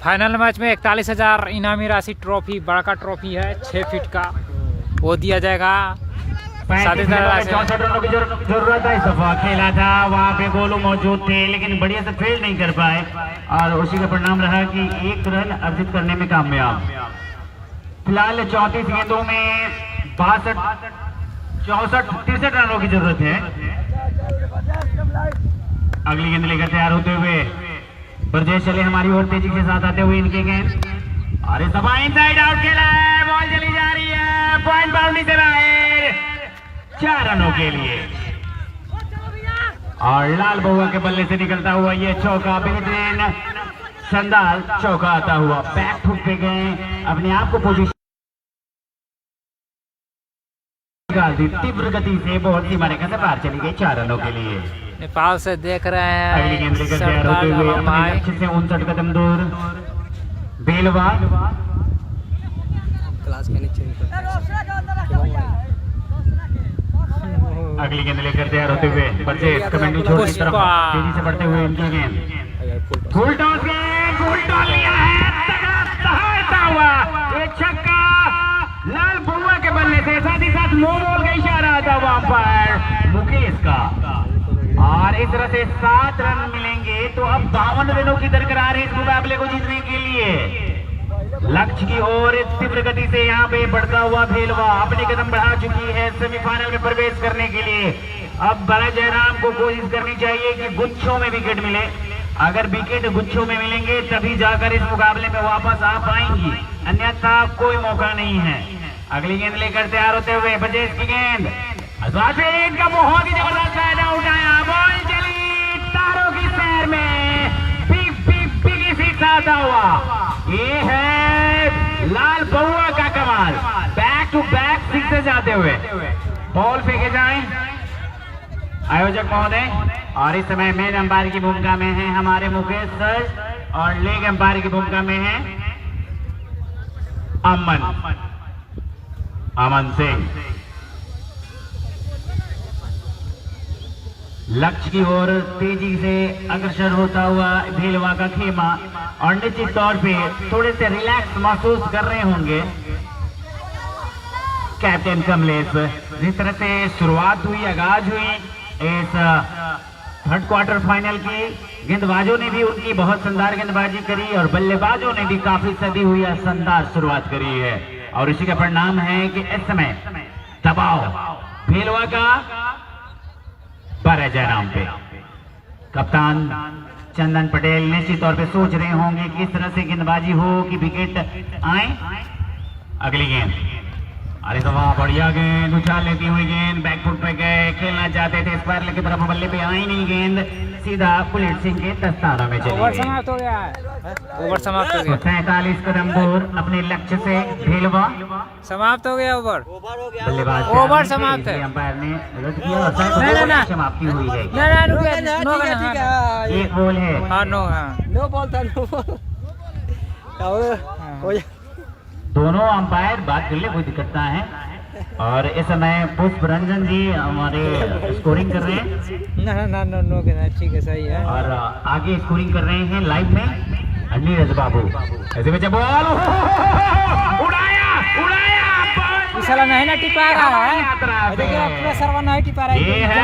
Final match में 41,000 इनामी राशि ट्रॉफी, बड़ा ट्रॉफी है 6 फीट का, वो दिया जाएगा। 64 रनों की जरूरत है। सफा खेला था, वहाँ पे गोलू मौजूद थे लेकिन बढ़िया से फील्ड नहीं कर पाए और उसी का परिणाम रहा कि 1 रन अर्जित करने में कामयाब। फिलहाल 34 गेंदों में 63 रनों की जरूरत है। अगली गेंद लेकर तैयार होते हुए ब्रजेश चले हमारी ओर तेजी के साथ आते हुए इनके गेंद, और इस दफा इनसाइड आउट खेला है, बॉल चली जा रही है, पॉइंट बाउंड्री से बाहर, 4 रनों के लिए। और लाल बउआ के बल्ले से निकलता हुआ ये चौका, बेहतरीन शानदार चौका आता हुआ, बैक फुट पे गए, अपने आप को पोजीशन तीव्र गति से बहुत सी मारे से बाहर चली गई, 4 रनों के लिए। नेपाल से देख रहे हैं। अगली गेंद लेकर तैयार होते हुए अपने लक्ष्य से 59 कदम दूर बेलवा, अगली गेंद लेकर तैयार होते हुए बच्चे कमेंट्री छोड़ की तरफ तेजी से बढ़ते हुए इनकी गेंद, फुल टॉस गेंद, फुल टॉस लिया है, दहाड़ता हुआ ये छक्का लाल बउआ के बल्ले से, साथ ही साथ नो बॉल का इशारा आता हुआ अंपायर मुकेश का। और इस तरह से 7 रन मिलेंगे तो अब 52 रनों की दरकार है इस मुकाबले को जीतने के लिए। लक्ष्य की ओर तीव्र गति से यहाँ पे बढ़ता हुआ भेलवा अपने कदम बढ़ा चुकी है सेमीफाइनल में प्रवेश करने के लिए। अब बड़ा जयराम को कोशिश करनी चाहिए कि गुच्छों में विकेट मिले, अगर विकेट गुच्छों में मिलेंगे तभी जाकर इस मुकाबले में वापस आ पाएंगी, अन्यथा कोई मौका नहीं है। अगली गेंद लेकर तैयार होते हुए बजेश की गेंद, का बहुत ही जबरदस्त फायदा उठाया, बॉल चली तारों की सैर में, बिग सिक्स आता हुआ, ये है लाल बउआ का कमाल, बैक टू बैक सिक्स जाते हुए बॉल फेंके जाएं आयोजक महोदय। और इस समय मेन अंपायर की भूमिका में है हमारे मुकेश सर और लेग अंपायर की भूमिका में है अमन सिंह। लक्ष्य की ओर तेजी से अग्रसर होता हुआ भेलवा का खेमा, और निश्चित तौर पे थोड़े से रिलैक्स महसूस कर रहे होंगे कैप्टन कमलेश। जिस तरह से शुरुआत हुई, आगाज हुई इस 3rd क्वार्टर फाइनल की, गेंदबाजों ने भी उनकी बहुत शानदार गेंदबाजी करी और बल्लेबाजों ने भी काफी सदी हुई शानदार शुरुआत करी है, और इसी का परिणाम है कि इस समय दबाव भेलवा का जयराम पे। कप्तान चंदन पटेल निश्चित तौर पे सोच रहे होंगे कि इस तरह से गेंदबाजी हो कि विकेट आए। अगली गेंद, अरे तो वहां बढ़िया गेंद, उछाल लेती हुई गेंद, बैकफुट पे गए, खेलना चाहते थे स्पाइरल की तरफ, बल्ले पे आई नहीं गेंद, सीधा बुलेट सिंह के दस्ताना में चली गई। ओवर समाप्त हो गया है, ओवर समाप्त हो गया। 47 कदम दूर अपने लक्ष्य से भेलवा, समाप्त हो गया ओवर, बल्लेबाज ओवर समाप्त है, अंपायर ने रद्द किया और ना समाप्ति हुई है। एक बॉल है, नो बॉल था, नो बॉल। दोनों अंपायर बात कर ले, कोई दिक्कत ना है। और इस समय पुष्प रंजन जी हमारे स्कोरिंग कर रहे हैं, नो ठीक है, सही है। और आगे स्कोरिंग कर रहे हैं लाइव में नीरज बाबू। ऐसे बच्चे बॉल उड़ाया, साला नहीं ना टिपा रहा है, देखिए पूरा सर्वा नहीं टिपा रहा है, ये है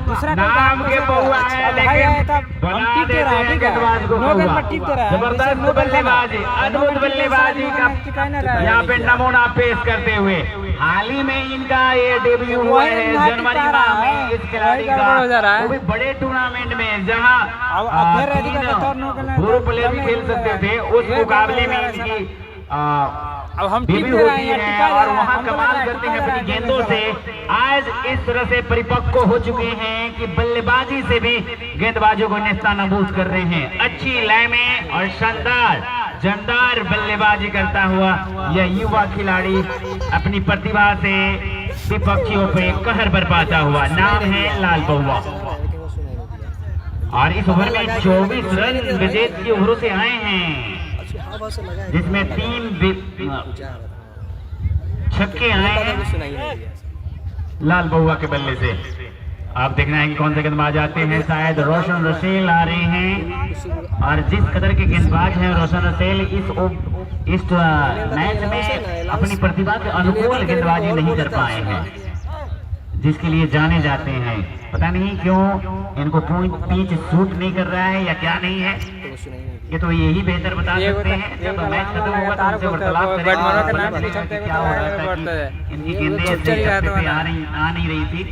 दूसरा नाम के बउआ है, लेकिन बना देते हैं गेंदबाज को बउआ। जबरदस्त बल्लेबाजी, अद्भुत बल्लेबाजी का यहाँ पे नमूना पेश करते हुए हाल ही में इनका ये डेब्यू हुआ है जनवरी माह में इस खिलाड़ी का, वो भी बड़े टूर्नामेंट में जहाँ पूर्व प्लेयर भी खेल सकते थे, उस मुकाबले में इनकी अब हम डेब्यू होती है और वहाँ कमाल करते हैं अपनी गेंदों से। आज इस तरह से परिपक्व हो चुके हैं कि बल्लेबाजी से भी गेंदबाजों को नेस्तनाबूद कर रहे हैं। अच्छी लय में और शानदार जानदार बल्लेबाजी करता हुआ यह युवा खिलाड़ी अपनी प्रतिभा से विपक्षियों पे कहर बरपाता हुआ, नाम है लाल बउआ। और इस ओवर में 24 रन विजेत की ओवरों से आए हैं, जिसमें 3 छक्के आए हैं लाल बउआ के बल्ले से। आप देखना है कि कौन से गेंदबाज आते हैं। शायद रोशन रसेल आ रहे हैं, और जिस कदर के गेंदबाज हैं रोशन रसेल इस मैच में अपनी प्रतिभा के अनुकूल गेंदबाजी नहीं कर पाए हैं, जिसके लिए जाने जाते हैं। पता नहीं क्यों इनको कोई पिच सूट नहीं कर रहा है या क्या नहीं है, ये तो यही बेहतर बता सकते हैं। जब मैच खत्म होगा तो उनसे वार्तालाप करेंगे क्या हो रहा था, इनकी गेंदें आ नहीं रही थी।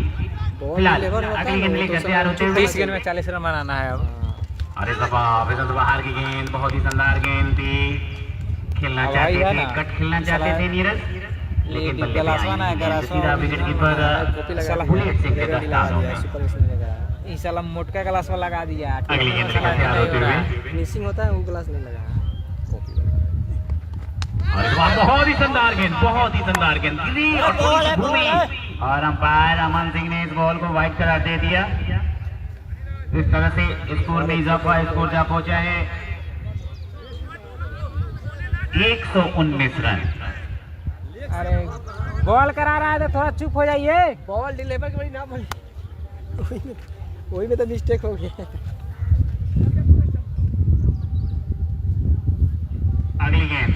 फिलहाल अगली गेंद लेकर तैयार होते हुए 30 गेंद में 40 रन बनाना है अब। अरे बाहर की गेंद बहुत ही शानदार गेंद थी, खेलना चाहते थे, कट खेलना चाहते थे नीरज, लेकिन सीधा विकेट कीपर बुलेट से इस साल मोटका ग्लास में लगा दिया। अगली गेंद लेकर तैयार होते हुए फिनिशिंग होता है वो ग्लास नहीं लगा। बहुत ही शानदार गेंद, बहुत ही शानदार गेंद गिरी और थोड़ी सी घूमी, और अंपायर अमन सिंह ने इस बॉल को वाइड करार दे दिया। इस तरह से स्कोर में इजाफा, स्कोर जा पहुंचा है 119 रन। अरे बॉल करा रहा है तो थोड़ा चुप हो जाइए। बॉल डिलीवर के बड़ी ना बोली, वही में तो मिस्टेक हो गया। अगली गेंद,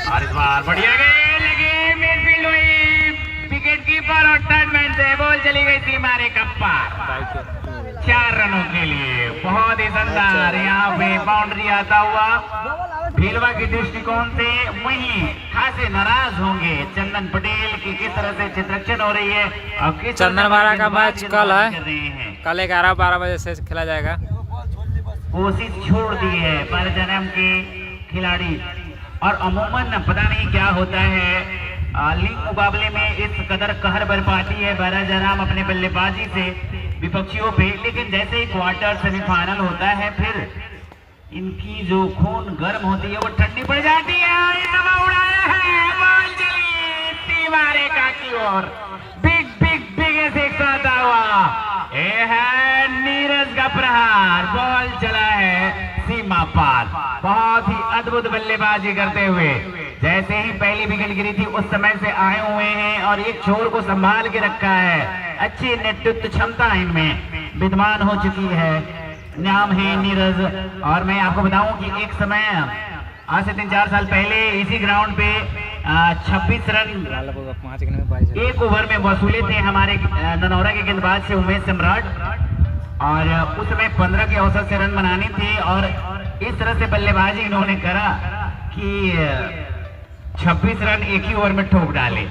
और इस बार बढ़िया गेंद लगी, मिडफील्ड हुई, विकेट कीपर और थर्ड मैन से बॉल चली गई थी मारे कप्पा 4 रनों के लिए। बहुत ही शानदार यहाँ पे बाउंड्री आता हुआ। भीलवा के दृष्टिकोण से वहीं खासे नाराज होंगे चंदन पटेल की किस तरह से चित्रक्षण हो रही है, और किस चंदन बारा का मैच कल है, कल 11-12 बजे से खेला जाएगा। कोशिश छोड़ दी है पर जन्म के खिलाड़ी, और अमूमन पता नहीं क्या होता है लीग मुकाबले में इस कदर कहर बरपाती है बारा जराम अपने बल्लेबाजी से विपक्षियों पे, लेकिन जैसे ही क्वार्टर सेमीफाइनल होता है फिर इनकी जो खून गर्म होती है वो ठंडी पड़ जाती है। उड़ाया है, बॉल चली तीवारे का की ओर, बिग बिग बिग ऐसे आता हुआ, ये है नीरज का प्रहार, बॉल चला है सीमा पार। बहुत ही अद्भुत बल्लेबाजी करते हुए जैसे ही पहली विकेट गिरी थी उस समय से आए हुए हैं, और एक छोर को संभाल के रखा है। अच्छी नेतृत्व क्षमता इनमें विद्यमान हो चुकी है। नाम है नीरज, और मैं आपको बताऊं कि एक समय आज से 3-4 साल पहले इसी ग्राउंड पे 26 रन एक ओवर में वसूले थे हमारे ननौरा के गेंदबाज से उमेश सम्राट, और उस समय 15 के औसत से रन बनानी थी, और इस तरह से बल्लेबाजी इन्होंने करा कि 26 रन एक ही ओवर में ठोक डाले।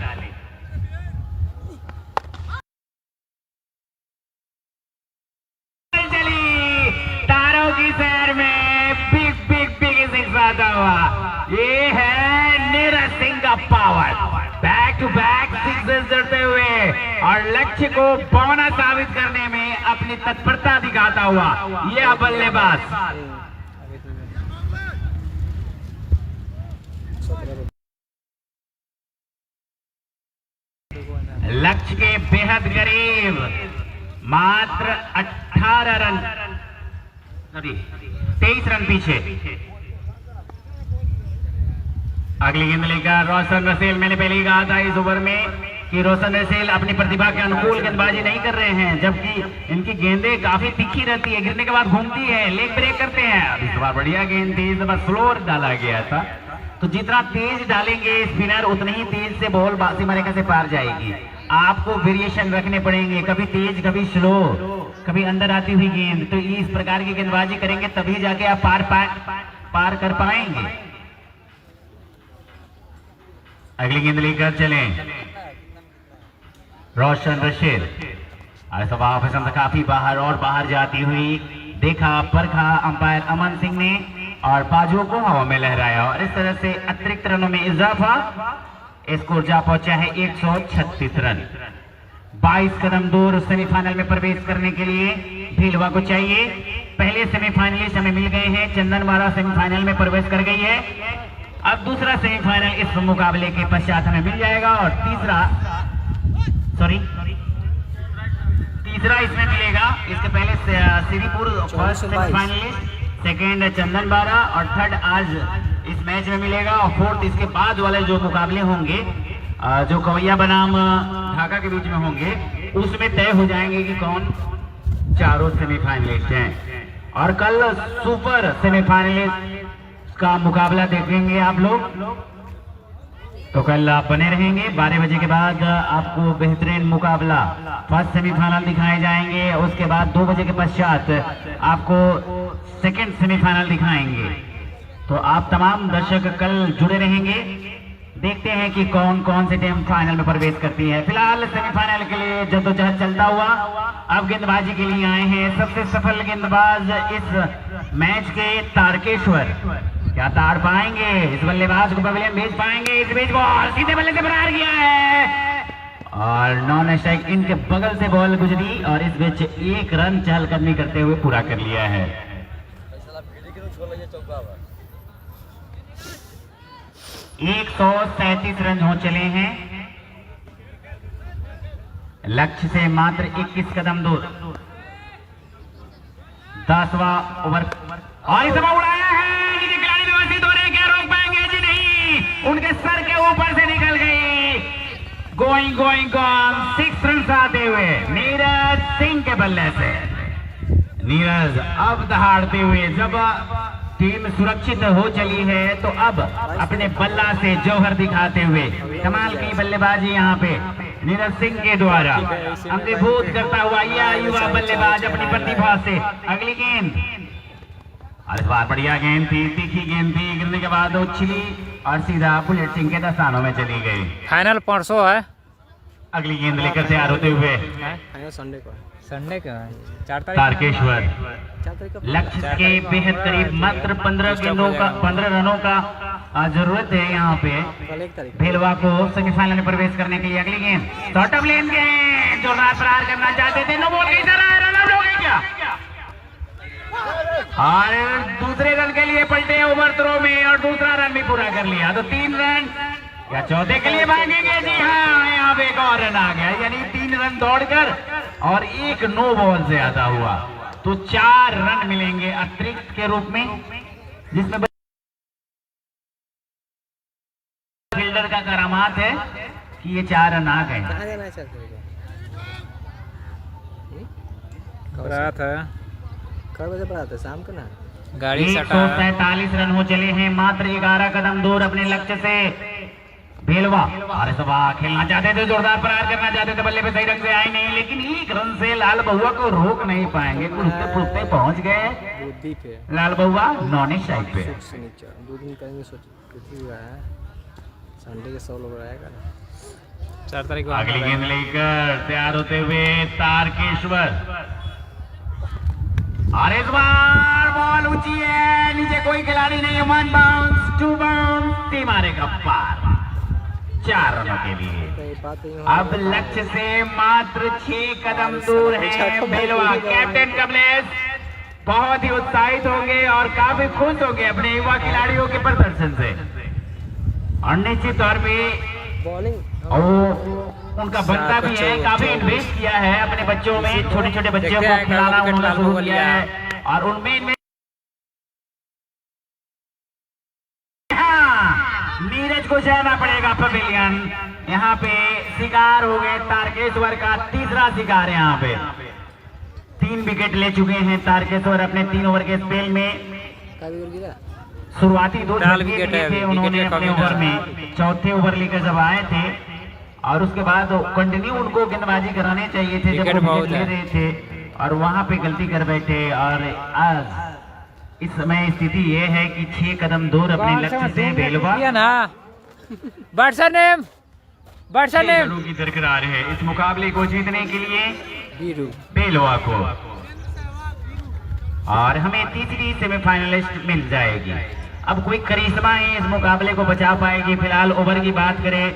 चली तारों की सैर में बिग बिग बिग सिक्स आता हुआ, ये है नीरज सिंह का power, back to back sixes जड़ते हुए और लक्ष्य को पौना साबित करने में अपनी तत्परता दिखाता हुआ यह बल्लेबाज। लक्ष्य के बेहद करीब, मात्र 18 रन 23 रन पीछे। अगली गेंद लेकर रोशन रसेल, मैंने पहले ही कहा था इस ओवर में कि रोशन रसेल अपनी प्रतिभा के अनुकूल गेंदबाजी नहीं कर रहे हैं, जबकि इनकी गेंदें काफी तीखी रहती है, गिरने के बाद घूमती है, लेग ब्रेक करते हैं। इस बार बढ़िया गेंद थी, इस बार स्लोअर डाला गया था, तो जितना तेज डालेंगे स्पिनर उतनी ही तेज से बॉल सीमा रेखा से पार जाएगी। आपको वेरिएशन रखने पड़ेंगे, कभी तेज कभी स्लो, कभी अंदर आती हुई गेंद, तो इस प्रकार की गेंदबाजी करेंगे तभी जाके आप पार कर पाएंगे। अगली गेंद लेकर चले रोशन रशीद, पसंद काफी बाहर और बाहर जाती हुई, देखा परखा अंपायर अमन सिंह ने और बाजुओं को हवा में लहराया, और इस तरह से अतिरिक्त रनों में इजाफा, स्कोर जा पहुंचा है 136 रन। 22 कदम दूर सेमीफाइनल में प्रवेश करने के लिए भीलवा को चाहिए। पहले सेमीफाइनलिस्ट हमें मिल गए हैं, चंदन बारा सेमीफाइनल में प्रवेश कर गई है, अब दूसरा सेमीफाइनल इस मुकाबले के पश्चात हमें मिल जाएगा, और तीसरा इसमें मिलेगा। इसके पहले श्रीपुर फर्स्ट सेमीफाइनलिस्ट, सेकेंड चंदन बारा, और थर्ड आज इस मैच में मिलेगा, और फोर्थ इसके बाद वाले जो मुकाबले होंगे जो कवैया बनाम ढाका के बीच में होंगे, उसमें तय हो जाएंगे कि कौन चारों सेमीफाइनलिस्ट हैं। और कल सुपर सेमीफाइनलिस्ट का मुकाबला देखेंगे आप लोग, तो कल आप बने रहेंगे। 12 बजे के बाद आपको बेहतरीन मुकाबला फर्स्ट सेमीफाइनल दिखाए जाएंगे, उसके बाद 2 बजे के पश्चात आपको सेकंड सेमीफाइनल दिखाएंगे। तो आप तमाम दर्शक कल जुड़े रहेंगे। देखते हैं कि कौन कौन सी टीम फाइनल में प्रवेश करती है। फिलहाल सेमीफाइनल के लिए जद्दोजहद चलता हुआ अब गेंदबाजी के लिए आए हैं सबसे सफल गेंदबाज इस मैच के तारकेश्वर। क्या ताड़ पाएंगे, इस बल्लेबाज को पवेलियन भेज पाएंगे? इस बीच बॉल सीधे बल्ले से फरार किया है और नॉन स्ट्राइक इनके बगल से बॉल गुजरी और इस बीच 1 रन चहलकदमी करते हुए पूरा कर लिया है। 137 रन हो चले हैं, लक्ष्य से मात्र 21 कदम दूर। 10वां ओवर और इस उड़ाया है, खिलाड़ी व्यवस्थित हो रहे, क्या रोक पाएंगे जी? नहीं, उनके सर के ऊपर से निकल गई। गोइंग 6 रन आते हुए नीरज सिंह के बल्ले से। नीरज अब दहाड़ते हुए, जब टीम सुरक्षित हो चली है तो अब अपने बल्ला से जौहर दिखाते हुए कमाल की बल्लेबाजी यहाँ पे नीरज सिंह के द्वारा अंगीभूत करता हुआ यह युवा बल्लेबाज अपनी प्रतिभा से अगली गेंद, और इस बार बढ़िया गेंद थी, तीखी गेंद थी, गिरने के बाद उछली और सीधा बुलेट सिंह के दस्तानों में चली गई। फाइनल परसों है, अगली गेंद लेकर तैयार होते हुए संडे को संडे का 4 तारीख तारकेश्वर लक्ष्य के बेहद करीब, मात्र 15 रनों का जरूरत है यहाँ पे भेलवा को सेमीफाइनल में प्रवेश करने के लिए। अगली गेंद शॉर्ट ऑफ लेन गेंद, जोरदार प्रहार करना चाहते थे, नो बॉल की तरह रन आउट हो गए क्या? और दूसरे रन के लिए पलटे ओवर थ्रो में और दूसरा रन भी पूरा कर लिया, तो 3 रन या चौथे के लिए भागेंगे? जी हाँ, यहाँ पे एक और रन आ गया, यानी 3 रन दौड़कर और 1 नो बॉल से आता हुआ, तो 4 रन मिलेंगे अतिरिक्त के रूप में, जिसमें फील्डर का करामात है कि ये 4 रन आ गए। रात है, कब बजे पर आता है? शाम को ना। गाड़ी 147 रन हो चले हैं, मात्र 11 कदम दूर अपने लक्ष्य से भेलवा। और खेलना चाहते थे, जोरदार प्रहार करना चाहते थे, बल्ले पे सही रंग से आए नहीं, लेकिन 1 रन से लाल बहुआ को रोक नहीं पाएंगे। कुड़ते पुड़ते पहुंच गए लाल बहुआ नॉन स्ट्राइक पे। 2 दिन करेंगे, संडे के 100 लोग रहेगा 4 तारीख को। अगली गेंद लेकर तैयार होते हुए तारकेश्वर, और इस बार बॉल ऊंची है, नीचे कोई खिलाड़ी नहीं है। 1 बाउंस 2 बाउंस, टीम मारेगा पार 4 रनों के लिए। अब लक्ष्य से मात्र 6 कदम दूर है भेलवा। कैप्टन कमलेश बहुत ही उत्साहित होंगे और काफी खुश होंगे अपने युवा खिलाड़ियों के प्रदर्शन से, और निश्चित तौर पे बॉलिंग उनका बनता भी है। काफी इन्वेस्ट किया है अपने बच्चों में, छोटे छोटे बच्चों को खिलाना उन्होंने शुरू किया है, और उनमें नीरज को जाना पड़ेगा पवेलियन। यहाँ पे शिकार हो गए तारकेश्वर का, तीसरा शिकार है। यहाँ पे 3 विकेट ले चुके हैं तारकेश्वर अपने 3 ओवर के स्पेल में। शुरुआती 2 विकेट थे उन्होंने अपने ओवर में, चौथे ओवर लेकर जब आए थे, और उसके बाद कंटिन्यू उनको गेंदबाजी कराने चाहिए थे जब वो विकेट ले रहे थे, और वहां पे गलती कर बैठे। और आज इस समय स्थिति ये है कि 6 कदम दूर अपने लक्ष्य से भेलवा की दरकिरार है इस मुकाबले को जीतने के लिए भेलवा को, और हमें तीसरी सेमीफाइनलिस्ट मिल जाएगी। अब कोई करिश्मा है इस मुकाबले को बचा पाएगी? फिलहाल ओवर की बात करें,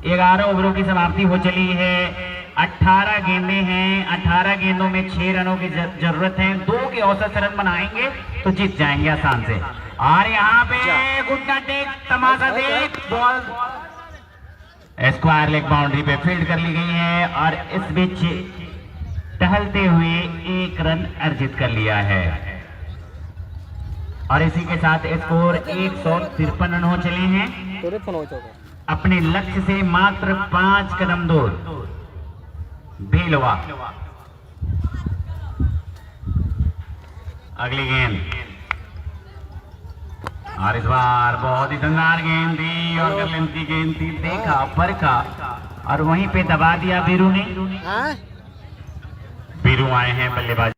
11 ओवरों की समाप्ति हो चली है, 18 गेंदें हैं, 18 गेंदों में 6 रनों की जरूरत है। 2 के औसत से रन बनाएंगे तो जीत जाएंगे आसान से। और यहाँ पे गुड्डा टेक, तमाशा देख, बॉल स्क्वायर लेग बाउंड्री पे फील्ड कर ली गई है, और इस बीच टहलते हुए 1 रन अर्जित कर लिया है, और इसी के साथ स्कोर 153 रन हो चले हैं। अपने लक्ष्य से मात्र 5 कदम दूर। भेलवा अगली गेंद, और इस बार बहुत ही शानदार गेंद थी और लेंथ की गेंद थी, देखा परखा और वहीं पे दबा दिया बीरू ने। हाँ बीरू आए हैं बल्लेबाजी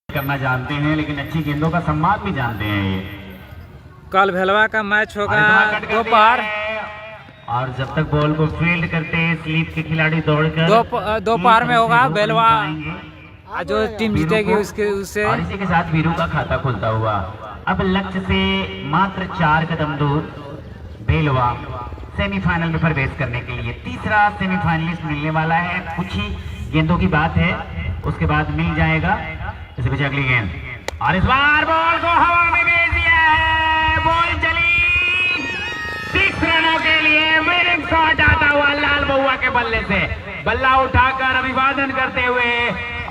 करना जानते हैं, लेकिन अच्छी गेंदों का सम्मान भी जानते हैं ये। कल भेलवा का मैच होगा दोपहर, और जब तक बॉल को फील्ड करते हैं स्लीप के खिलाड़ी दौड़कर दोपहर में होगा भेलवा, जो टीम जीतेगी उससे। और इसी के साथ वीरू का खाता खुलता हुआ। अब लक्ष्य से मात्र 4 कदम दूर भेलवा सेमीफाइनल में प्रवेश करने के लिए। तीसरा सेमीफाइनलिस्ट मिलने वाला है, कुछ ही गेंदों की बात है, उसके बाद मिल जाएगा। इससे पीछे अगली गेंद, और इस बार बॉल को हवा में भेज दिया है, बॉल चली 6 रनों के लिए। विनिंग शॉट आता हुआ लाल बउआ के बल्ले से, बल्ला उठाकर अभिवादन करते हुए।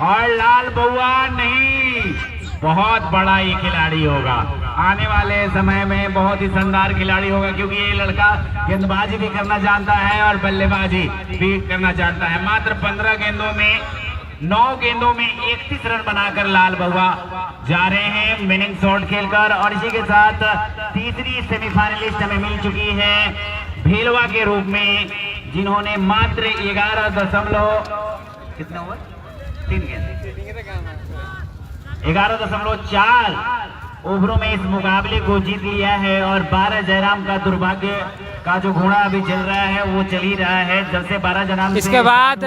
और लाल बउआ नहीं, बहुत बड़ा ये खिलाड़ी होगा, आने वाले समय में बहुत ही शानदार खिलाड़ी होगा, क्योंकि ये लड़का गेंदबाजी भी करना जानता है और बल्लेबाजी भी करना जानता है। मात्र 15 गेंदों में 9 गेंदों में 31 रन बनाकर लाल बउआ जा रहे हैं विनिंग शॉट खेलकर। और इसी के साथ तीसरी सेमीफाइनलिस्ट हमें मिल चुकी है भेलवा के रूप में, जिन्होंने मात्र 11.4 ओवरों में इस मुकाबले को जीत लिया है। और 12 जयराम का दुर्भाग्य का जो घोड़ा अभी चल रहा है वो चल ही रहा है। जब से 12 जयराम इसके बाद